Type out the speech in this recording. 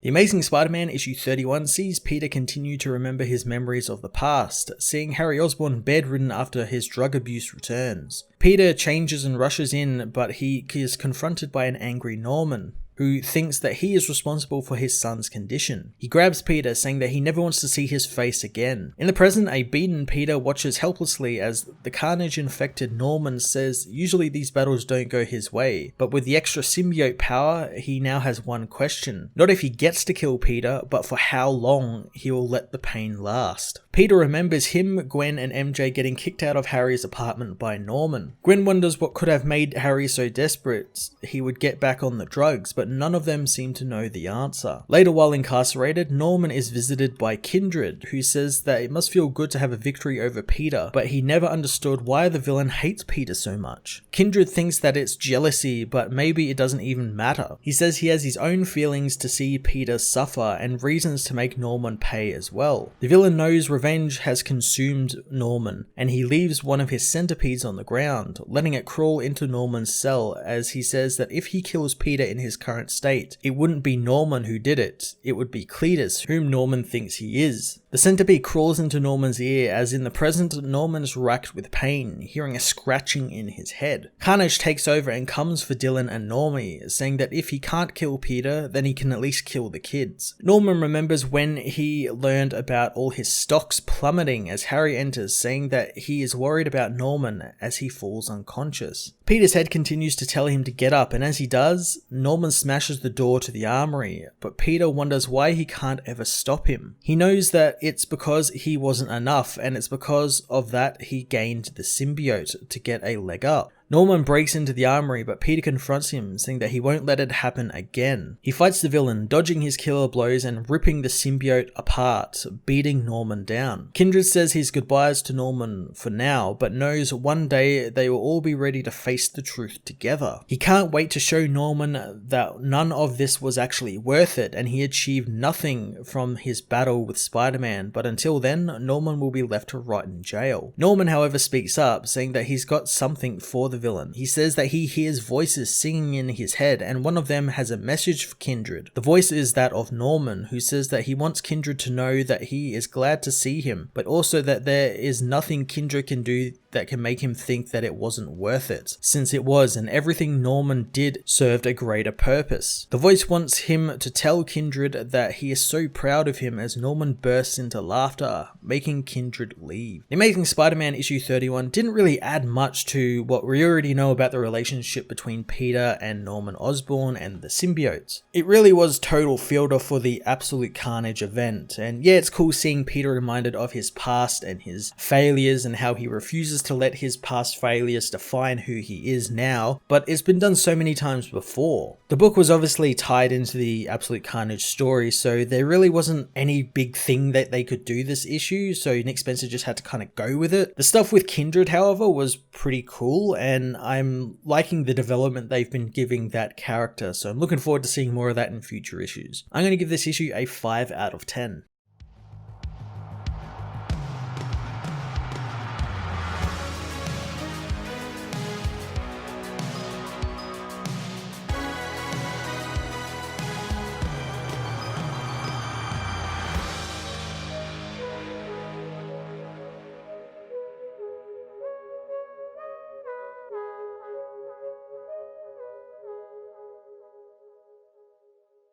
The Amazing Spider-Man issue 31 sees Peter continue to remember his memories of the past, seeing Harry Osborn bedridden after his drug abuse returns. Peter changes and rushes in, but he is confronted by an angry Norman, who thinks that he is responsible for his son's condition. He grabs Peter, saying that he never wants to see his face again. In the present, a beaten Peter watches helplessly as the Carnage-infected Norman says usually these battles don't go his way, but with the extra symbiote power, he now has one question. Not if he gets to kill Peter, but for how long he will let the pain last. Peter remembers him, Gwen, and MJ getting kicked out of Harry's apartment by Norman. Gwen wonders what could have made Harry so desperate he would get back on the drugs, but none of them seem to know the answer. Later, while incarcerated, Norman is visited by Kindred, who says that it must feel good to have a victory over Peter, but he never understood why the villain hates Peter so much. Kindred thinks that it's jealousy, but maybe it doesn't even matter. He says he has his own feelings to see Peter suffer and reasons to make Norman pay as well. The villain knows revenge has consumed Norman, and he leaves one of his centipedes on the ground, letting it crawl into Norman's cell, as he says that if he kills Peter in his current state, it wouldn't be Norman who did it, it would be Cletus, whom Norman thinks he is. The centipede crawls into Norman's ear, as in the present, Norman's racked with pain, hearing a scratching in his head. Carnage takes over and comes for Dylan and Normie, saying that if he can't kill Peter, then he can at least kill the kids. Norman remembers when he learned about all his stocks plummeting as Harry enters, saying that he is worried about Norman as he falls unconscious. Peter's head continues to tell him to get up, and as he does, Norman smashes the door to the armory, but Peter wonders why he can't ever stop him. He knows that it's because he wasn't enough, and it's because of that he gained the symbiote to get a leg up. Norman breaks into the armory, but Peter confronts him, saying that he won't let it happen again. He fights the villain, dodging his killer blows and ripping the symbiote apart, beating Norman down. Kindred says his goodbyes to Norman for now, but knows one day they will all be ready to face the truth together. He can't wait to show Norman that none of this was actually worth it, and he achieved nothing from his battle with Spider-Man, but until then, Norman will be left to rot in jail. Norman, however, speaks up, saying that he's got something for the villain. He says that he hears voices singing in his head, and one of them has a message for Kindred. The voice is that of Norman, who says that he wants Kindred to know that he is glad to see him, but also that there is nothing Kindred can do that can make him think that it wasn't worth it, since it was, and everything Norman did served a greater purpose. The voice wants him to tell Kindred that he is so proud of him, as Norman bursts into laughter, making Kindred leave. The Amazing Spider-Man issue 31 didn't really add much to what we already know about the relationship between Peter and Norman Osborn and the symbiotes. It really was total filler for the Absolute Carnage event, and yeah, it's cool seeing Peter reminded of his past and his failures and how he refuses to let his past failures define who he is now, but it's been done so many times before. The book was obviously tied into the Absolute Carnage story, so there really wasn't any big thing that they could do this issue, so Nick Spencer just had to kind of go with it. The stuff with Kindred, however, was pretty cool, and I'm liking the development they've been giving that character, so I'm looking forward to seeing more of that in future issues. I'm going to give this issue a 5 out of 10.